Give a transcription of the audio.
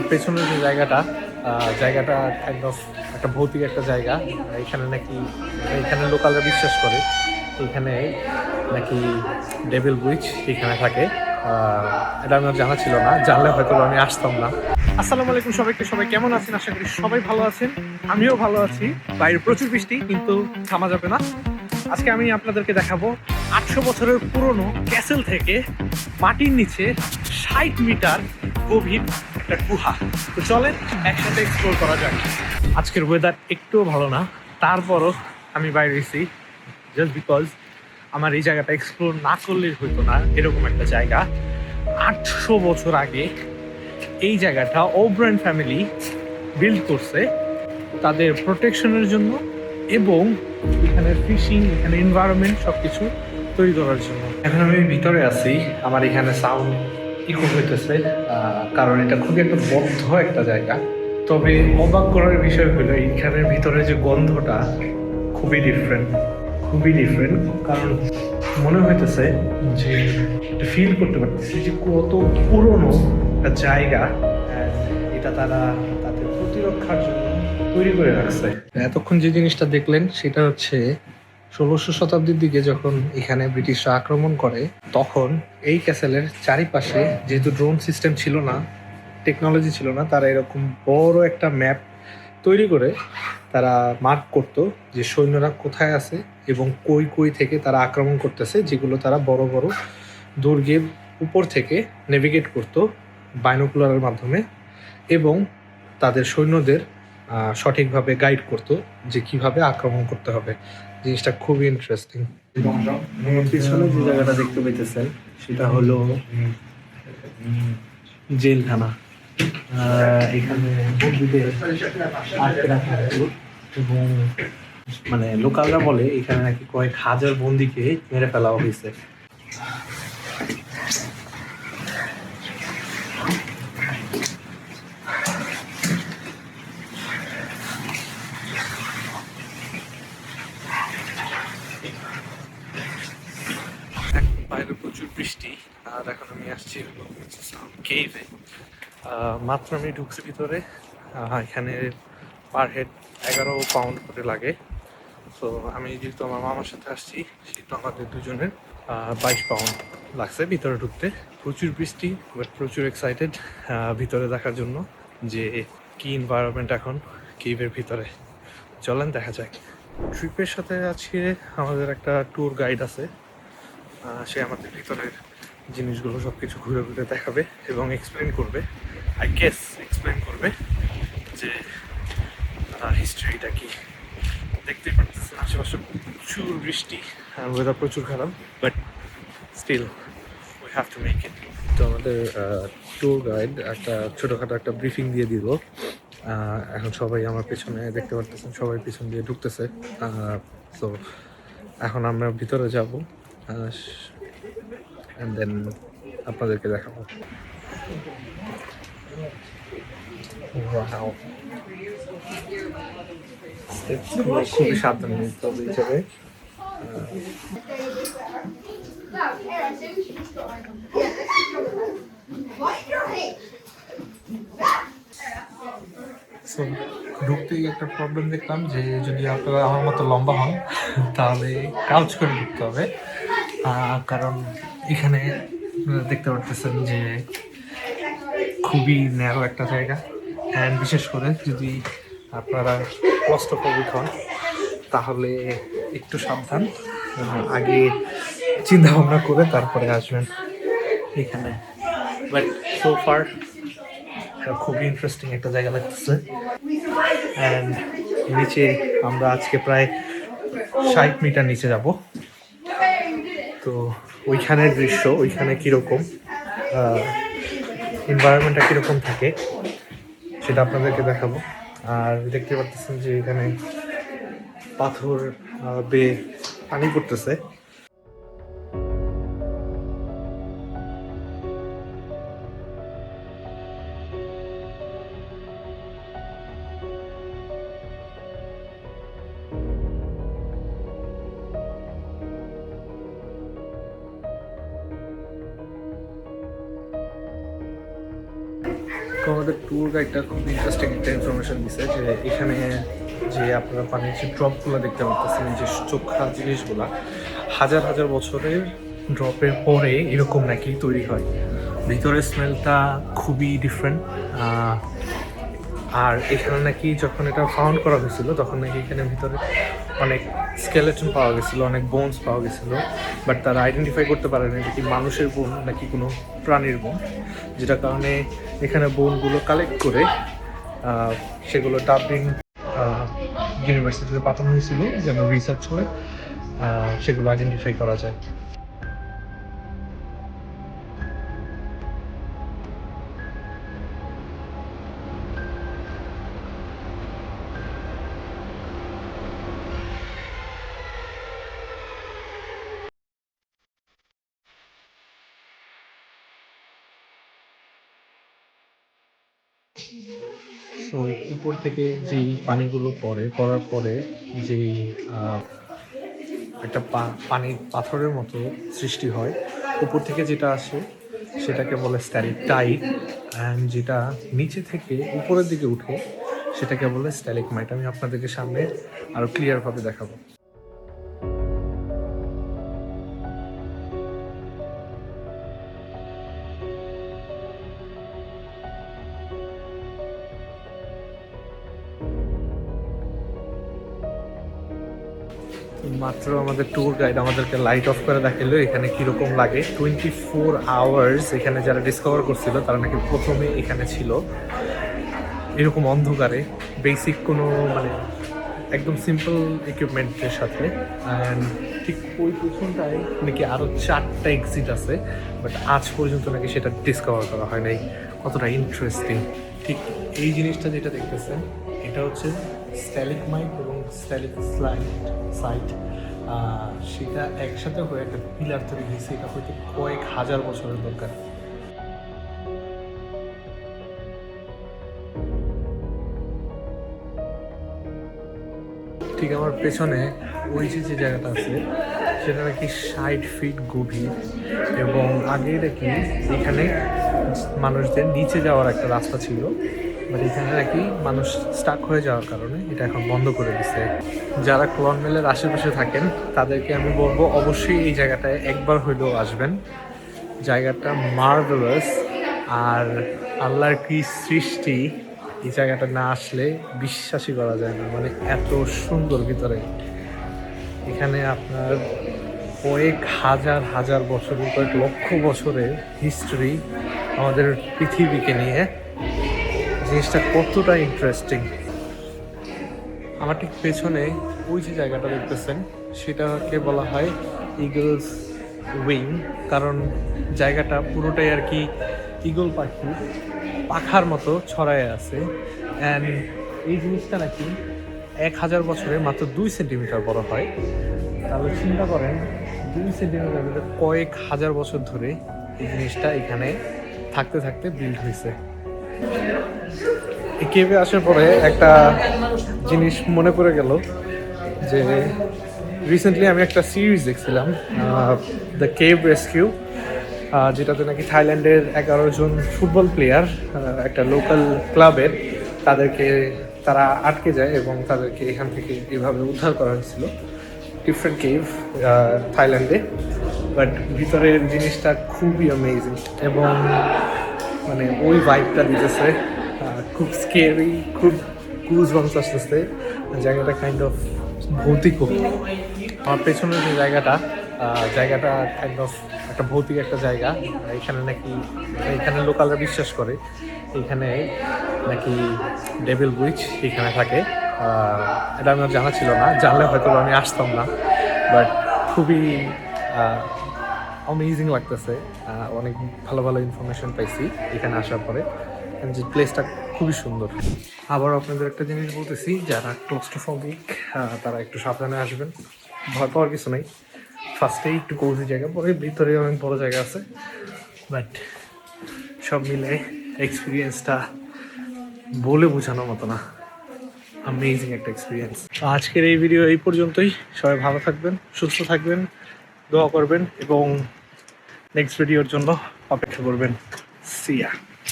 আমার পেছনের যে জায়গাটা জায়গাটা কাইন্ড অফ একটা ভৌতিক একটা জায়গা। এখানে নাকি এখানে লোকালরা বিশ্বাস করে এখানে নাকি ডেভিল উইচ এখানে থাকে। এটা আমার জানা ছিল না, জানলে হয়তো আমি আসতাম না। আসসালামু আলাইকুম সবাইকে, সবাই কেমন আছেন? আশা করি সবাই ভালো আছেন, আমিও ভালো আছি। বাইরে প্রচুর বৃষ্টি, কিন্তু থামা যাবে না। আজকে আমি আপনাদেরকে দেখাবো 800 বছরের পুরনো ক্যাসেল থেকে মাটির নিচে 60 মিটার গভীর একটা গুহা। তো চলেন একসাথে এক্সপ্লোর করা যাক। আজকের ওয়েদার একটুও ভালো না, তারপরও আমি বাইরে এসেছি জাস্ট বিকজ আমার এই জায়গাটা এক্সপ্লোর না করলেই হইতো না। এরকম একটা জায়গা 800 বছর আগে এই জায়গাটা ওব্রায়েন ফ্যামিলি বিল্ড করছে তাদের প্রোটেকশনের জন্য এবং এখানে ফিশিং, এখানে এনভায়রনমেন্ট সব কিছু তৈরি করার জন্য। এখন আমি ভিতরে আছি, আমার এখানে সাউন্ড ইকো হইতেছে কারণ এটা খুবই একটা বদ্ধ একটা জায়গা। তবে অবাক করার বিষয় হলো এইখানের ভিতরে যে গন্ধটা খুবই ডিফারেন্ট কারণ মনে হইতেছে যে ফিল করতে পারতেছি যে কত পুরনো একটা জায়গা এটা তারা তাদের প্রতিরক্ষার জন্য তৈরি করে রাখছে। এতক্ষণ যে জিনিসটা দেখলেন সেটা হচ্ছে 1600 শতাব্দীর দিকে যখন এখানে ব্রিটিশরা আক্রমণ করে, তখন এই ক্যাসেলের চারিপাশে যেহেতু ড্রোন সিস্টেম ছিল না, টেকনোলজি ছিল না, তারা এরকম বড় একটা ম্যাপ তৈরি করে তারা মার্ক করতো যে সৈন্যরা কোথায় আছে এবং কই কই থেকে তারা আক্রমণ করতেছে, যেগুলো তারা বড় বড় দুর্গের উপর থেকে নেভিগেট করতো বাইনোকুলারের মাধ্যমে এবং তাদের সৈন্যদের সঠিকভাবে গাইড করতো যে কিভাবে আক্রমণ করতে হবে। জিনিসটা খুবই ইন্টারেস্টিং। পিছনে যে জায়গাটা দেখতে পেতেছেন সেটা হলো জেলখানা। এখানে বন্দীদের আটকে রাখা হতো এবং মানে লোকালরা বলে এখানে নাকি কয়েক হাজার বন্দীকে মেরে ফেলা হয়েছে। বাইরে প্রচুর বৃষ্টি আর এখন আমি আসছি কেভে। মাত্র আমি ঢুকছি ভিতরে। এখানে পার হেড 11 পাউন্ড করে লাগে। তো আমি যেহেতু আমার মামার সাথে আসছি সেহেতু আমাদের দুজনের 22 পাউন্ড লাগছে ভিতরে ঢুকতে। প্রচুর বৃষ্টি, বাট প্রচুর এক্সাইটেড ভিতরে দেখার জন্য যে কি এনভায়রনমেন্ট এখন কেভের ভিতরে। চলেন দেখা যাক। ট্রিপের সাথে আজকে আমাদের একটা ট্যুর গাইড আছে, সে আমাদের ভিতরের জিনিসগুলো সব কিছু ঘুরে ঘুরে দেখাবে এবং এক্সপ্লেন করবে যে হিস্ট্রিটা কি। দেখতেই পারতেছেন আশেপাশে প্রচুর বৃষ্টি, ওয়েদার প্রচুর খারাপ, but still we have to make it. তো আমাদের ট্যুর গাইড একটা ছোটোখাটো একটা ব্রিফিং দিয়ে দিল। এখন সবাই আমার পেছনে দেখতে পারতেছেন, সবাই পিছন দিয়ে ঢুকতেছে। তো এখন আমরা ভিতরে যাব and then আপনাদেরকে দেখাবো। খুবই সাবধানে নিতে হবে হিসেবে। ঢুকতেই একটা প্রবলেম দেখলাম যে যদি আপনারা আমার মতো লম্বা হন তাহলে কাউচ করে ঢুকতে হবে, কারণ এখানে দেখতে পারতেছেন যে খুবই ন্যারো একটা জায়গা। অ্যান্ড বিশেষ করে যদি আপনারা ক্লস্ট্রোফোবিক হন তাহলে একটু সাবধান, আগে চিন্তা ভাবনা করে তারপরে আসবেন এখানে। বাট সো ফার খুবই ইন্টারেস্টিং একটা জায়গা লাগতেছে। অ্যান্ড নিচে আমরা আজকে প্রায় 60 মিটার নিচে যাব। তো ওইখানের দৃশ্য, ওইখানে কীরকম এনভায়রনমেন্টটা কীরকম থাকে সেটা আপনাদেরকে দেখাবো। আর দেখতে পাচ্ছেন যে এখানে পাথর বেয়ে পানি পড়তেছে। আমাদের ট্যুর গাইডটা খুব ইন্টারেস্টিং একটা ইনফরমেশন দিছে যে এখানে যে আপনারা পানির যে ড্রপগুলো দেখতে পাচ্ছেন, যে চোখা জিনিসগুলা হাজার হাজার বছরের ড্রপের পরে এরকম নাকি তৈরি হয়। ভিতরের স্মেলটা খুবই ডিফারেন্ট। আর এখানে নাকি যখন এটা ফাউন্ড করা হয়েছিল তখন নাকি এখানে ভিতরে অনেক স্কেলেটন পাওয়া গেছিলো, অনেক বোনস পাওয়া গেছিলো, বাট তারা আইডেন্টিফাই করতে পারে না এটা কি মানুষের বোন নাকি কোনো প্রাণীর বোন, যেটার কারণে এখানে বোনগুলো কালেক্ট করে সেগুলো ডাবলিন ইউনিভার্সিটিতে পাঠানো হয়েছিল যেন রিসার্চ করে সেগুলো আইডেন্টিফাই করা যায়। তো উপর থেকে যেই পানিগুলো পড়ার পরে যেই একটা পানির পাথরের মতো সৃষ্টি হয় উপর থেকে, যেটা আসে সেটাকে বলে স্ট্যালিকটাইট, অ্যান্ড যেটা নিচে থেকে উপরের দিকে উঠে সেটাকে বলে স্ট্যালিগমাইট। আমি আপনাদেরকে সামনে আরো ক্লিয়ারভাবে দেখাবো। মাত্র আমাদের ট্যুর গাইড আমাদেরকে লাইট অফ করে দেখালো এখানে কিরকম লাগে। 24 আওয়ার্স এখানে যারা ডিসকভার করছিল তারা নাকি প্রথমে এখানে ছিল এরকম অন্ধকারে, বেসিক কোনো মানে একদম সিম্পল ইকুইপমেন্টের সাথে। অ্যান্ড ঠিক ওই পিছনটায় নাকি আরও 4টা এক্সিট আছে, বাট আজ পর্যন্ত নাকি সেটা ডিসকভার করা হয় নাই। কতটা ইন্টারেস্টিং। ঠিক এই জিনিসটা যেটা দেখতেছেন এটা হচ্ছে স্ট্যালিগমাইট এবং সাইট, সেটা একসাথে হয়ে একটা পিলার তৈরি হয়েছে। এটা হয়তো কয়েক হাজার বছরের দরকার। ঠিক আমার পেছনে ওই যে জায়গাটা আছে সেটা নাকি 60 ফিট গভীর, এবং আগে নাকি এখানে মানুষদের নিচে যাওয়ার একটা রাস্তা ছিল, বাট এখানে নাকি মানুষ স্টাক হয়ে যাওয়ার কারণে এটা এখন বন্ধ করে দিছে। যারা ক্লনমেলের আশেপাশে থাকেন তাদেরকে আমি বলবো অবশ্যই এই জায়গাটায় একবার হইলেও আসবেন। জায়গাটা মার্ভেলাস, আর আল্লাহর কি সৃষ্টি, এই জায়গাটা না আসলে বিশ্বাসই করা যায় না। মানে এত সুন্দর ভিতরে, এখানে আপনার কয়েক হাজার হাজার বছরের, কয়েক লক্ষ বছরের হিস্ট্রি আমাদের পৃথিবীকে নিয়ে। জিনিসটা কতটা ইন্টারেস্টিং। আমার ঠিক পেছনে ওই যে জায়গাটা দেখতেছেন সেটাকে বলা হয় ইগলস উইং, কারণ জায়গাটা পুরোটাই আর কি ইগল পাখির পাখার মতো ছড়ায় আছে। অ্যান্ড এই জিনিসটা নাকি 1000 বছরে মাত্র 2 সেন্টিমিটার বড় হয়। তাহলে চিন্তা করেন 2 সেন্টিমিটার মধ্যে কয়েক হাজার বছর ধরে এই জিনিসটা এখানে থাকতে থাকতে বিল্ড হয়েছে। এই কেভে আসার পরে একটা জিনিস মনে পড়ে গেল যে রিসেন্টলি আমি একটা সিরিজ দেখছিলাম, দ্য কেভ রেস্কিউ, যেটাতে নাকি থাইল্যান্ডের 11 জন ফুটবল প্লেয়ার একটা লোকাল ক্লাবের তারা আটকে যায় এবং তাদেরকে এখান থেকে এভাবে উদ্ধার করা হয়েছিল। ডিফারেন্ট কেভ থাইল্যান্ডে, বাট ভিতরের জিনিসটা খুবই অ্যামেজিং এবং মানে ওই ভাইবটা দিতেছে, খুব স্কেরি, খুব গুজবাম্পস আসতেছে। জায়গাটা কাইন্ড অফ ভৌতিকও। আমার পেছনের যে জায়গাটা কাইন্ড অফ একটা ভৌতিক একটা জায়গা। এখানে লোকালরা বিশ্বাস করে এখানে নাকি ডেভিল উইচ এখানে থাকে। এটা আমার জানা ছিল না, জানলে হয়তো আমি আসতাম না, বাট খুবই অ্যামেজিং লাগতেছে। অনেক ভালো ভালো ইনফরমেশন পাইছি এখানে আসার পরে, যে প্লেসটা খুবই সুন্দর। আবার আপনাদের একটা জিনিস বলতেছি, যারা ক্লোস্ট্রোফোবিক তারা একটু সাবধানে আসবেন, ভয় পাওয়ার কিছু নেই। ফার্স্টেই একটু কোজি জায়গা, পরে ভিতরে অনেক বড় জায়গা আছে, বাট সব মিলে এক্সপিরিয়েন্সটা বলে বোঝানোর মতো না। অ্যামেজিং একটা এক্সপিরিয়েন্স। আজকের এই ভিডিও এই পর্যন্তই। সবাই ভালো থাকবেন, সুস্থ থাকবেন, দোয়া করবেন এবং নেক্সট ভিডিওর জন্য অপেক্ষা করবেন। সি ইয়া।